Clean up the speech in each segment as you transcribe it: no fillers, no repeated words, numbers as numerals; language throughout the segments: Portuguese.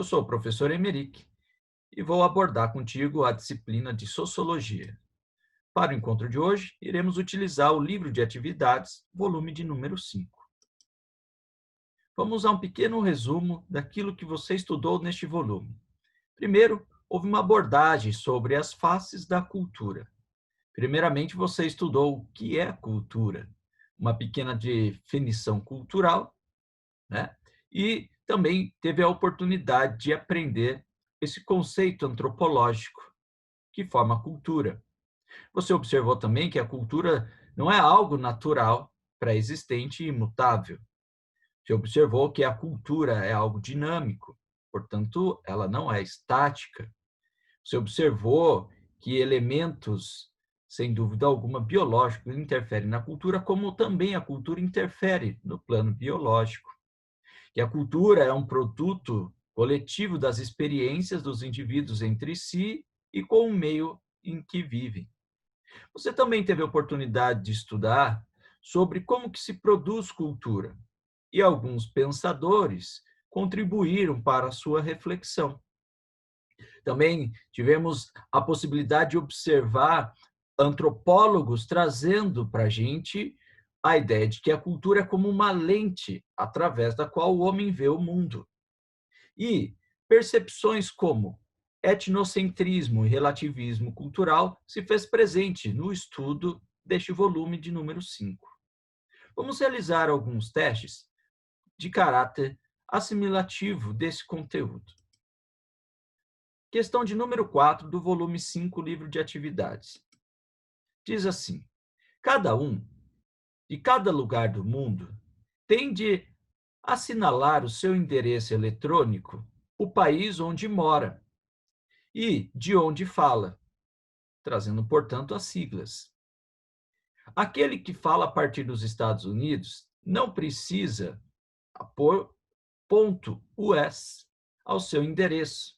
sou o professor Emerick e vou abordar contigo a disciplina de Sociologia. Para o encontro de hoje, iremos utilizar o livro de atividades, volume de número 5. Vamos a um pequeno resumo daquilo que você estudou neste volume. Primeiro, houve uma abordagem sobre as faces da cultura. Primeiramente, você estudou o que é cultura, uma pequena definição cultural, né? E também teve a oportunidade de aprender esse conceito antropológico que forma a cultura. Você observou também que a cultura não é algo natural, pré-existente e imutável. Você observou que a cultura é algo dinâmico, portanto, ela não é estática. Você observou que elementos, sem dúvida alguma, biológicos interferem na cultura, como também a cultura interfere no plano biológico. Que a cultura é um produto coletivo das experiências dos indivíduos entre si e com o meio em que vivem. Você também teve a oportunidade de estudar sobre como que se produz cultura, e alguns pensadores contribuíram para a sua reflexão. Também tivemos a possibilidade de observar antropólogos trazendo para a gente a ideia de que a cultura é como uma lente através da qual o homem vê o mundo. E percepções como etnocentrismo e relativismo cultural se fez presente no estudo deste volume de número 5. Vamos realizar alguns testes de caráter assimilativo desse conteúdo. Questão de número 4 do volume 5, livro de atividades. Diz assim: cada um, de cada lugar do mundo, tem de assinalar o seu endereço eletrônico, o país onde mora e de onde fala, trazendo, portanto, as siglas. Aquele que fala a partir dos Estados Unidos não precisa pôr .us ao seu endereço.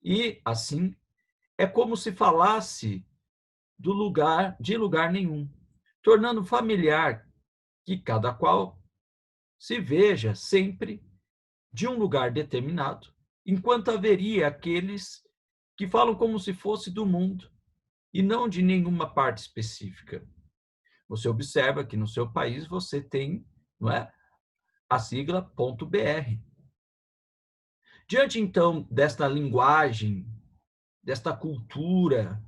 E, assim, é como se falasse de lugar nenhum, tornando familiar que cada qual se veja sempre de um lugar determinado, enquanto haveria aqueles que falam como se fosse do mundo e não de nenhuma parte específica. Você observa que no seu país você tem, não é, a sigla .br. Diante, então, desta linguagem, desta cultura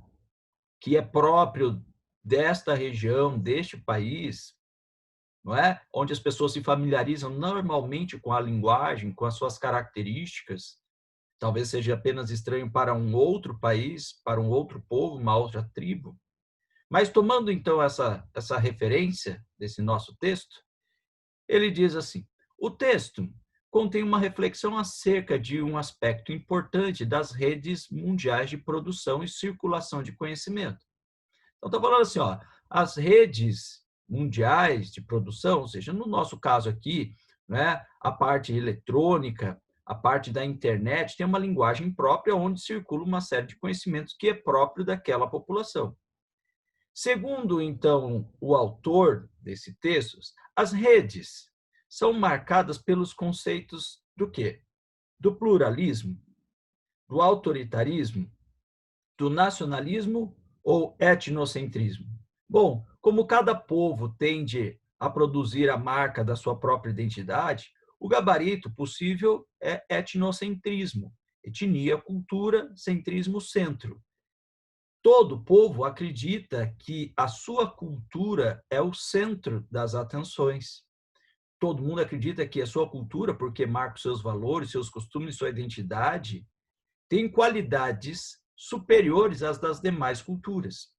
que é próprio desta região, deste país, não é? Onde as pessoas se familiarizam normalmente com a linguagem, com as suas características, talvez seja apenas estranho para um outro país, para um outro povo, uma outra tribo. Mas tomando então essa referência desse nosso texto, ele diz assim: o texto contém uma reflexão acerca de um aspecto importante das redes mundiais de produção e circulação de conhecimento. Então, está falando assim, ó, as redes mundiais de produção, ou seja, no nosso caso aqui, né, a parte eletrônica, a parte da internet, tem uma linguagem própria onde circula uma série de conhecimentos que é próprio daquela população. Segundo, então, o autor desse texto, as redes são marcadas pelos conceitos do quê? Do pluralismo, do autoritarismo, do nacionalismo ou etnocentrismo? Bom, como cada povo tende a produzir a marca da sua própria identidade, o gabarito possível é etnocentrismo, etnia, cultura, centrismo, centro. Todo povo acredita que a sua cultura é o centro das atenções. Todo mundo acredita que a sua cultura, porque marca os seus valores, seus costumes, sua identidade, tem qualidades superiores às das demais culturas.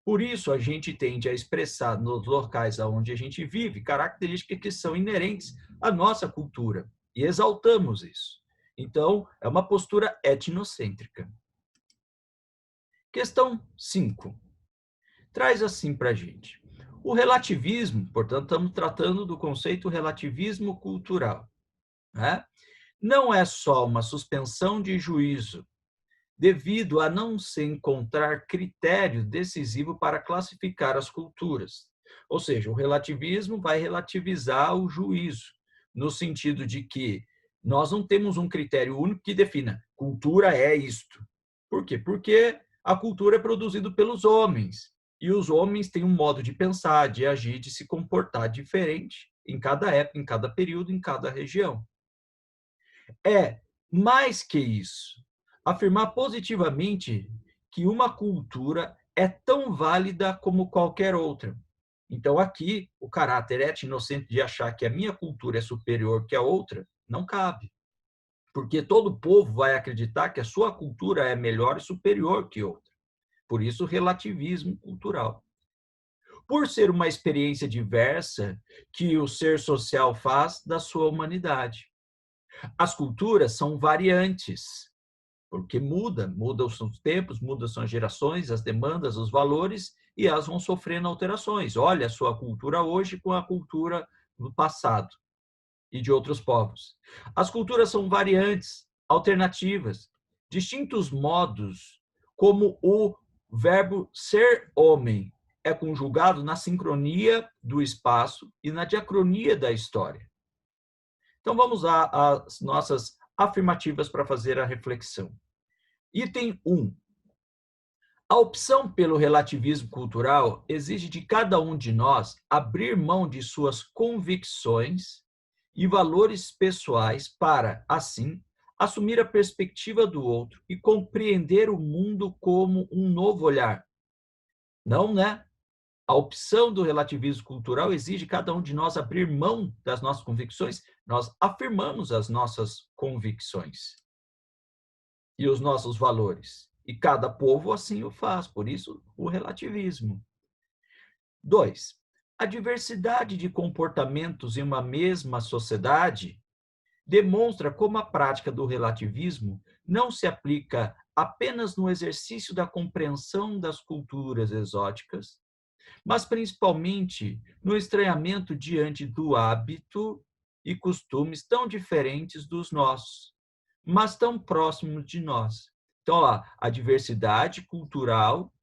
Por isso, a gente tende a expressar nos locais onde a gente vive características que são inerentes à nossa cultura e exaltamos isso. Então, é uma postura etnocêntrica. Questão 5. Traz assim para a gente. O relativismo, portanto, estamos tratando do conceito relativismo cultural, né? Não é só uma suspensão de juízo devido a não se encontrar critério decisivo para classificar as culturas. Ou seja, o relativismo vai relativizar o juízo, no sentido de que Nós não temos um critério único que defina cultura é isto. Por quê? Porque a cultura é produzida pelos homens. E os homens têm um modo de pensar, de agir, de se comportar diferente em cada época, em cada período, em cada região. É mais que isso, afirmar positivamente que uma cultura é tão válida como qualquer outra. Então, aqui, o caráter etnocêntrico de achar que a minha cultura é superior que a outra não cabe, porque todo povo vai acreditar que a sua cultura é melhor e superior que outra. Por isso, o relativismo cultural. Por ser uma experiência diversa que o ser social faz da sua humanidade. As culturas são variantes, porque mudam os tempos, mudam as gerações, as demandas, os valores, e elas vão sofrendo alterações. Olha a sua cultura hoje com a cultura do passado e de outros povos. As culturas são variantes, alternativas, distintos modos como o verbo ser homem é conjugado na sincronia do espaço e na diacronia da história. Então vamos às nossas afirmativas para fazer a reflexão. Item 1. A opção pelo relativismo cultural exige de cada um de nós abrir mão de suas convicções e valores pessoais para, assim, assumir a perspectiva do outro e compreender o mundo como um novo olhar. Não, né? A opção do relativismo cultural exige cada um de nós abrir mão das nossas convicções. Nós afirmamos as nossas convicções e os nossos valores. E cada povo assim o faz, por isso o relativismo. 2. A diversidade de comportamentos em uma mesma sociedade demonstra como a prática do relativismo não se aplica apenas no exercício da compreensão das culturas exóticas, mas principalmente no estranhamento diante do hábito e costumes tão diferentes dos nossos, mas tão próximos de nós. Então, lá, a diversidade cultural,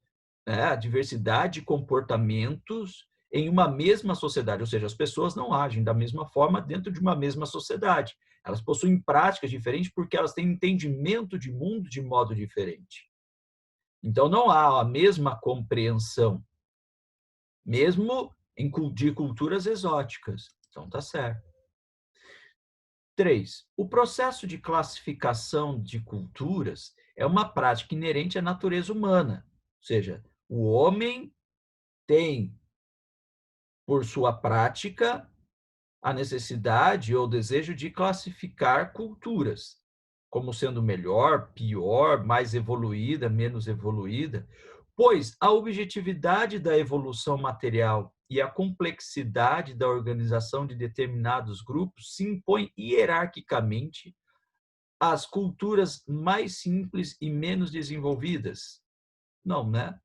né, a diversidade de comportamentos em uma mesma sociedade, ou seja, as pessoas não agem da mesma forma dentro de uma mesma sociedade. Elas possuem práticas diferentes porque elas têm entendimento de mundo de modo diferente. Então, não há a mesma compreensão, mesmo de culturas exóticas. Então, tá certo. 3. O processo de classificação de culturas é uma prática inerente à natureza humana. Ou seja, o homem tem, por sua prática, a necessidade ou desejo de classificar culturas, como sendo melhor, pior, mais evoluída, menos evoluída, pois a objetividade da evolução material e a complexidade da organização de determinados grupos se impõe hierarquicamente às culturas mais simples e menos desenvolvidas. Não, né?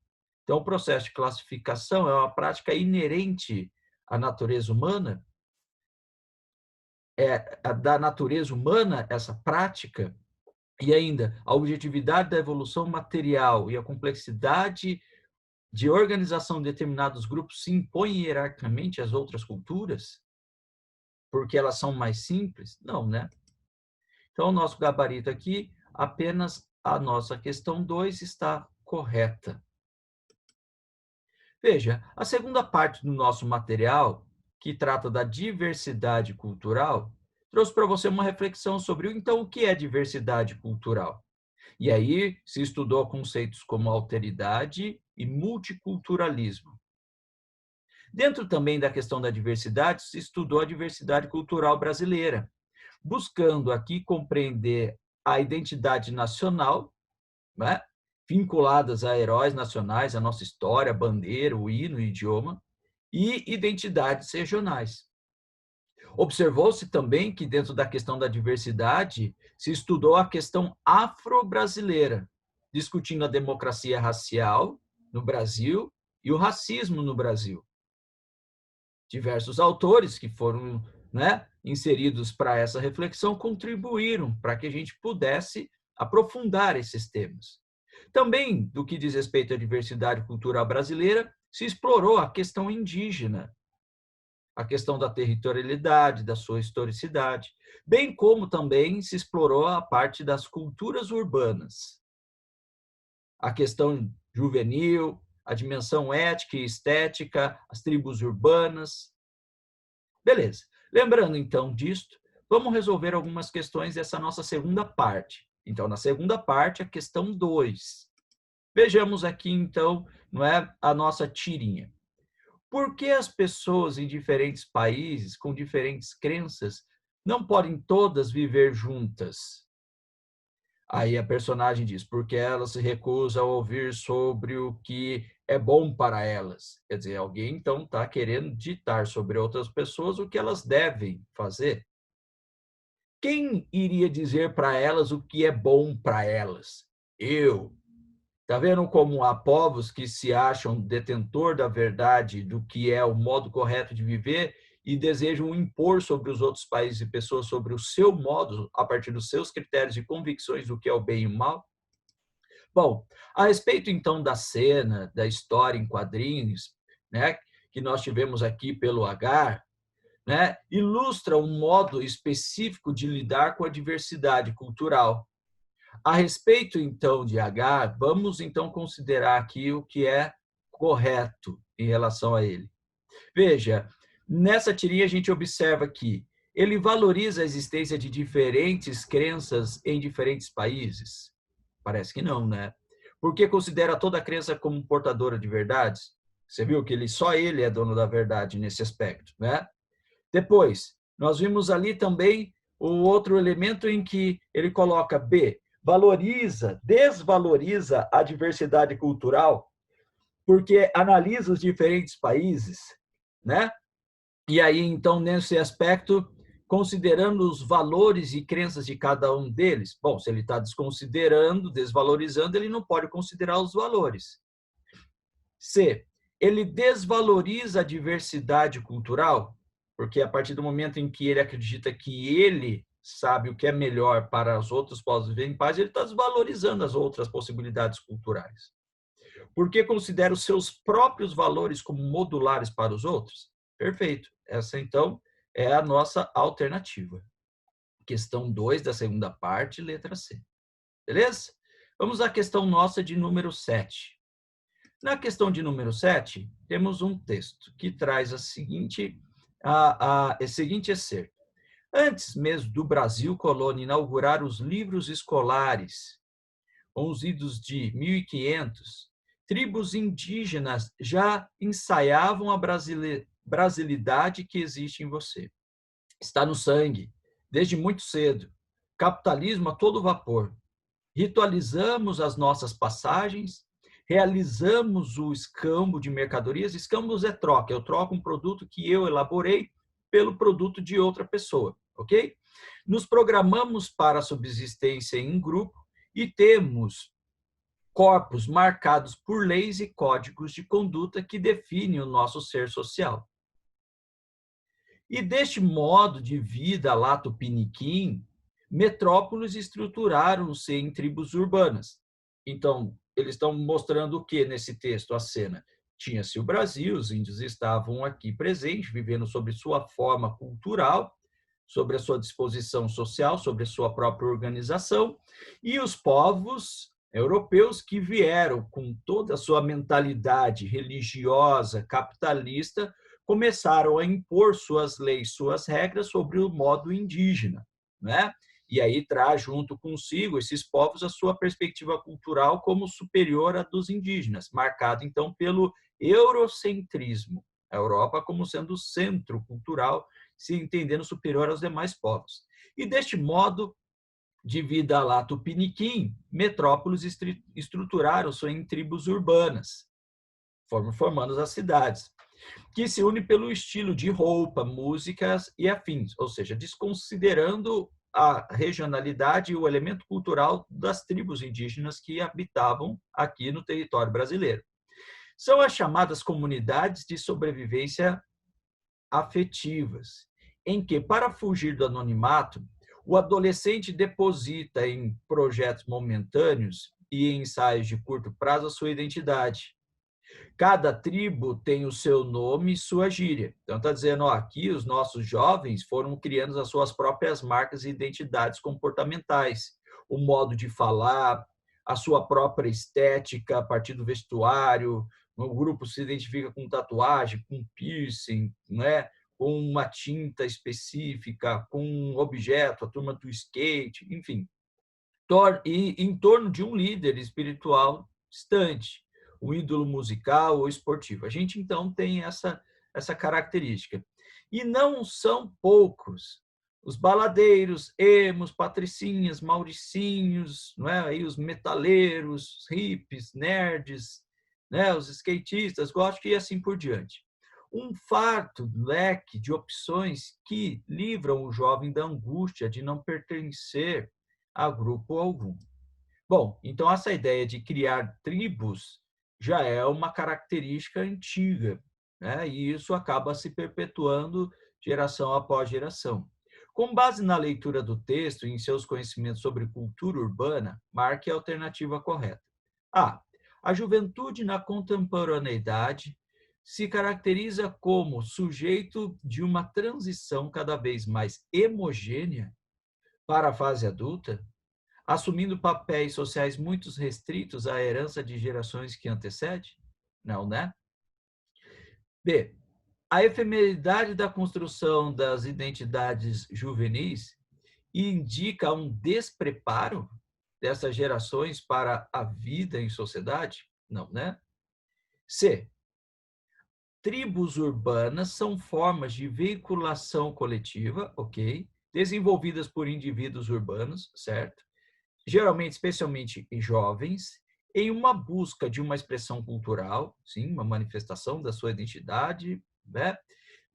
Então, o processo de classificação é uma prática inerente à natureza humana, da natureza humana, essa prática, e ainda a objetividade da evolução material e a complexidade de organização de determinados grupos se impõem hierarquicamente às outras culturas, porque elas são mais simples? Não, né? Então, o nosso gabarito aqui, apenas a nossa questão 2 está correta. Veja, a segunda parte do nosso material, que trata da diversidade cultural, trouxe para você uma reflexão sobre, então, o que é diversidade cultural. E aí se estudou conceitos como alteridade e multiculturalismo. Dentro também da questão da diversidade, se estudou a diversidade cultural brasileira, buscando aqui compreender a identidade nacional, né, vinculadas a heróis nacionais, a nossa história, a bandeira, o hino, o idioma, e identidades regionais. Observou-se também que, dentro da questão da diversidade, se estudou a questão afro-brasileira, discutindo a democracia racial no Brasil e o racismo no Brasil. Diversos autores que foram, né, inseridos para essa reflexão contribuíram para que a gente pudesse aprofundar esses temas. Também, do que diz respeito à diversidade cultural brasileira, se explorou a questão indígena, a questão da territorialidade, da sua historicidade, bem como também se explorou a parte das culturas urbanas, a questão juvenil, a dimensão ética e estética, as tribos urbanas. Beleza. Lembrando, então, disto, vamos resolver algumas questões dessa nossa segunda parte. Então, na segunda parte, a questão 2. Vejamos aqui, então, não é, a nossa tirinha. Por que as pessoas em diferentes países, com diferentes crenças, não podem todas viver juntas? Aí a personagem diz, porque elas se recusam a ouvir sobre o que é bom para elas. Quer dizer, alguém então está querendo ditar sobre outras pessoas o que elas devem fazer. Quem iria dizer para elas o que é bom para elas? Eu. Está vendo como há povos que se acham detentor da verdade do que é o modo correto de viver e desejam impor sobre os outros países e pessoas sobre o seu modo, a partir dos seus critérios e convicções do que é o bem e o mal? Bom, a respeito então da cena, da história em quadrinhos, né, que nós tivemos aqui pelo Agar, né, ilustra um modo específico de lidar com a diversidade cultural. A respeito, então, de Agar, vamos, então, considerar aqui o que é correto em relação a ele. Veja, nessa tirinha a gente observa que ele valoriza a existência de diferentes crenças em diferentes países? Parece que não, né? Porque considera toda crença como portadora de verdades? Você viu que só ele é dono da verdade nesse aspecto, né? Depois, nós vimos ali também o outro elemento em que ele coloca B, desvaloriza a diversidade cultural, porque analisa os diferentes países, né? E aí, então, nesse aspecto, considerando os valores e crenças de cada um deles, bom, se ele está desconsiderando, desvalorizando, ele não pode considerar os valores. C, ele desvaloriza a diversidade cultural, porque a partir do momento em que ele acredita que ele sabe o que é melhor para os outros povos viverem em paz, ele está desvalorizando as outras possibilidades culturais. Porque considera os seus próprios valores como modulares para os outros? Perfeito. Essa, então, é a nossa alternativa. Questão 2 da segunda parte, letra C. Beleza? Vamos à questão nossa de número 7. Na questão de número 7, temos um texto que traz esse seguinte excerto. Antes mesmo do Brasil colônia inaugurar os livros escolares, com os idos de 1500, tribos indígenas já ensaiavam a brasilidade que existe em você. Está no sangue, desde muito cedo. Capitalismo a todo vapor. Ritualizamos as nossas passagens, realizamos o escambo de mercadorias. Escambos é troca, eu troco um produto que eu elaborei pelo produto de outra pessoa, ok? Nos programamos para a subsistência em grupo e temos corpos marcados por leis e códigos de conduta que definem o nosso ser social. E deste modo de vida lá tupiniquim, metrópoles estruturaram-se em tribos urbanas. Então, eles estão mostrando o que nesse texto, a cena? Tinha-se o Brasil, os índios estavam aqui presentes, vivendo sobre sua forma cultural, sobre a sua disposição social, sobre a sua própria organização, e os povos europeus que vieram com toda a sua mentalidade religiosa, capitalista, começaram a impor suas leis, suas regras sobre o modo indígena, né? E aí traz junto consigo esses povos a sua perspectiva cultural como superior à dos indígenas, marcada então pelo eurocentrismo, a Europa como sendo o centro cultural, se entendendo superior aos demais povos. E deste modo de vida lá tupiniquim, metrópoles estruturaram-se em tribos urbanas, formando as cidades, que se unem pelo estilo de roupa, músicas e afins, ou seja, desconsiderando a regionalidade e o elemento cultural das tribos indígenas que habitavam aqui no território brasileiro. São as chamadas comunidades de sobrevivência afetivas, em que, para fugir do anonimato, o adolescente deposita em projetos momentâneos e em ensaios de curto prazo a sua identidade. Cada tribo tem o seu nome e sua gíria. Então, está dizendo, ó, aqui os nossos jovens foram criando as suas próprias marcas e identidades comportamentais. O modo de falar, a sua própria estética a partir do vestuário. O grupo se identifica com tatuagem, com piercing, né? Com uma tinta específica, com um objeto, a turma do skate, enfim. E em torno de um líder espiritual distante, um ídolo musical ou esportivo. A gente, então, tem essa característica. E não são poucos os baladeiros, emos, patricinhas, mauricinhos, não é? Aí os metaleiros, hippies, nerds, né? Os skatistas, góticos e assim por diante. Um farto leque de opções que livram o jovem da angústia de não pertencer a grupo algum. Bom, então essa ideia de criar tribos já é uma característica antiga, né? E isso acaba se perpetuando geração após geração. Com base na leitura do texto e em seus conhecimentos sobre cultura urbana, marque a alternativa correta. A. A juventude na contemporaneidade se caracteriza como sujeito de uma transição cada vez mais homogênea para a fase adulta, assumindo papéis sociais muito restritos à herança de gerações que antecedem? Não, né? B. A efemeridade da construção das identidades juvenis indica um despreparo dessas gerações para a vida em sociedade? Não, né? C. Tribos urbanas são formas de veiculação coletiva, ok? Desenvolvidas por indivíduos urbanos, certo? Geralmente, especialmente em jovens, em uma busca de uma expressão cultural, sim, uma manifestação da sua identidade, né?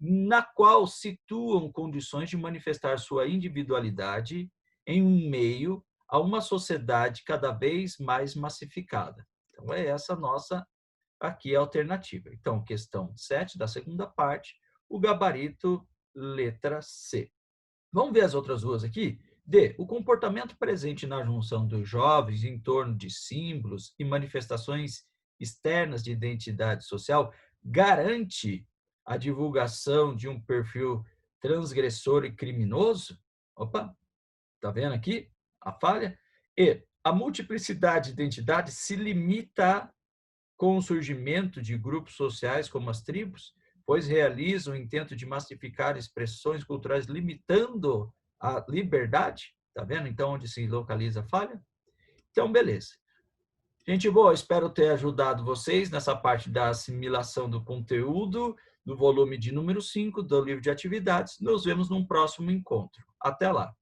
Na qual situam condições de manifestar sua individualidade em um meio a uma sociedade cada vez mais massificada. Então, é essa nossa aqui a alternativa. Então, questão 7 da segunda parte, o gabarito letra C. Vamos ver as outras duas aqui? D. O comportamento presente na junção dos jovens em torno de símbolos e manifestações externas de identidade social garante a divulgação de um perfil transgressor e criminoso? Opa, tá vendo aqui a falha? E. A multiplicidade de identidades se limita com o surgimento de grupos sociais como as tribos, pois realizam o intento de massificar expressões culturais, limitando a liberdade. Está vendo, então, onde se localiza a falha? Então, beleza. Gente boa, espero ter ajudado vocês nessa parte da assimilação do conteúdo do volume de número 5 do livro de atividades. Nos vemos num próximo encontro. Até lá.